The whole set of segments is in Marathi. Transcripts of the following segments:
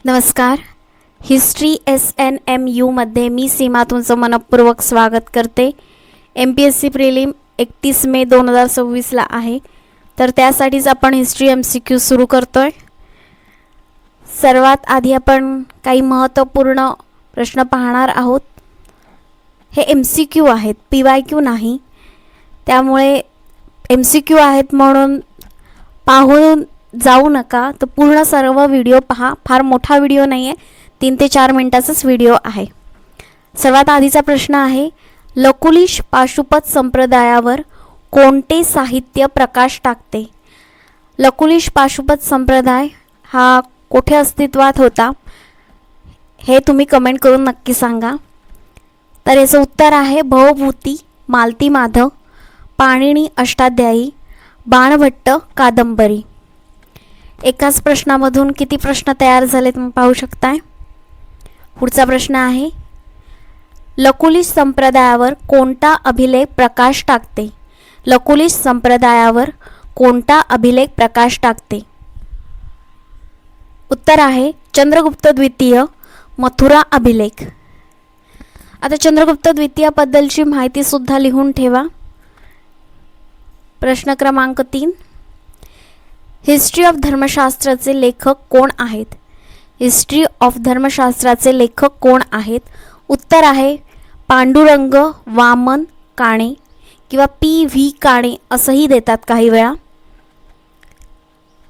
नमस्कार. हिस्ट्री SNMU मध्ये मी सीमा तुमचं मनपूर्वक स्वागत करते. MPSC प्रिलिम 31 मे 2026ला आहे, तर त्यासाठीच आपण हिस्ट्री MCQ सुरू करतोय. सर्वात आधी आपण काही महत्त्वपूर्ण प्रश्न पाहणार आहोत. हे MCQ आहेत, PYQ नाही. त्यामुळे MCQ आहेत म्हणून पाहून जाऊ नका, तर पूर्ण सर्व व्हिडिओ पहा. फार मोठा व्हिडिओ नाही आहे, 3 ते 4 मिनिटाचाच व्हिडिओ आहे. सर्वात आधीचा प्रश्न आहे, लकुलिश पाशुपत संप्रदायावर कोणते साहित्य प्रकाश टाकते? लकुलिश पाशुपत संप्रदाय हा कोठे अस्तित्वात होता हे तुम्ही कमेंट करून नक्की सांगा. तर याचं उत्तर आहे भवभूती, मालती माधव, पाणिनी अष्टाध्यायी, बाणभट्ट कादंबरी. एकाच प्रश्नामधून किती प्रश्न तयार झाले तुम्ही पाहू शकताय. पुढचा प्रश्न आहे, लकुलिश संप्रदायावर कोणता अभिलेख प्रकाश टाकते? लकुलिश संप्रदायावर कोणता अभिलेख प्रकाश टाकते? उत्तर आहे चंद्रगुप्त द्वितीय मथुरा अभिलेख. आता चंद्रगुप्त द्वितीयाबद्दलची माहिती सुद्धा लिहून ठेवा. प्रश्न क्रमांक 3, हिस्ट्री ऑफ धर्मशास्त्राचे लेखक कोण आहेत? हिस्ट्री ऑफ धर्मशास्त्राचे लेखक कोण आहेत? उत्तर आहे पांडुरंग वामन काणे किंवा PV काणे असंही देतात काही वेळा.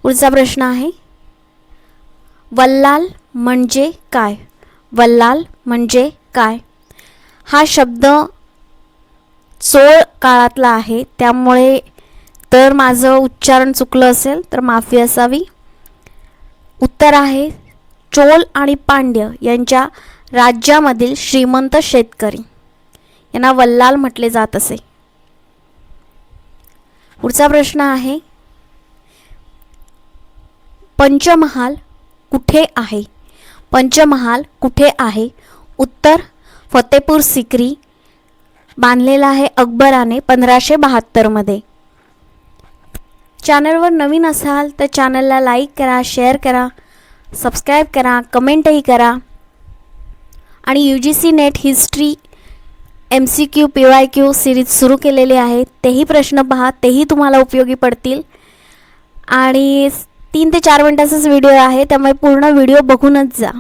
पुढचा प्रश्न आहे, वल्लाल म्हणजे काय? वल्लाल म्हणजे काय? हा शब्द चोळ काळातला आहे, त्यामुळे तर माझं उच्चारण चुकलं असेल तर माफी असावी. उत्तर आहे चोल आणि पांड्य यांच्या राज्यामधील श्रीमंत शेतकरी यांना वल्लाल म्हटले जात असे. पुढचा प्रश्न आहे, पंचमहाल कुठे आहे? पंचमहाल कुठे आहे? उत्तर फतेपूर सिक्री, बांधलेला आहे अकबराने 1572 मध्ये. चॅनलवर नवीन असाल तर चॅनलला लाईक करा, शेअर करा, सबस्क्राईब करा, कमेंटही करा. आणि UGC net history MCQ PYQ series सुरू केलेली आहे, तेही प्रश्न पहा, तेही तुम्हाला उपयोगी पडतील. आणि 3 ते 4 मिनिटाचाच व्हिडिओ आहे, त्यामुळे पूर्ण व्हिडिओ बघूनच जा.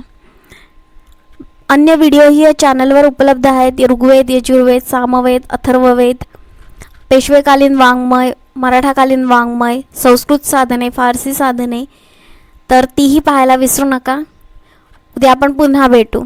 अन्य व्हिडिओही या चॅनलवर उपलब्ध आहेत. ऋग्वेद, यजुर्वेद, सामवेद, अथर्ववेद, पेशवेकालीन वाङ्मय, मराठाकालीन वाङ्मय, संस्कृत साधने, फारसी साधने, तर तीही पाहायला विसरू नका. उद्या आपण पुन्हा भेटू.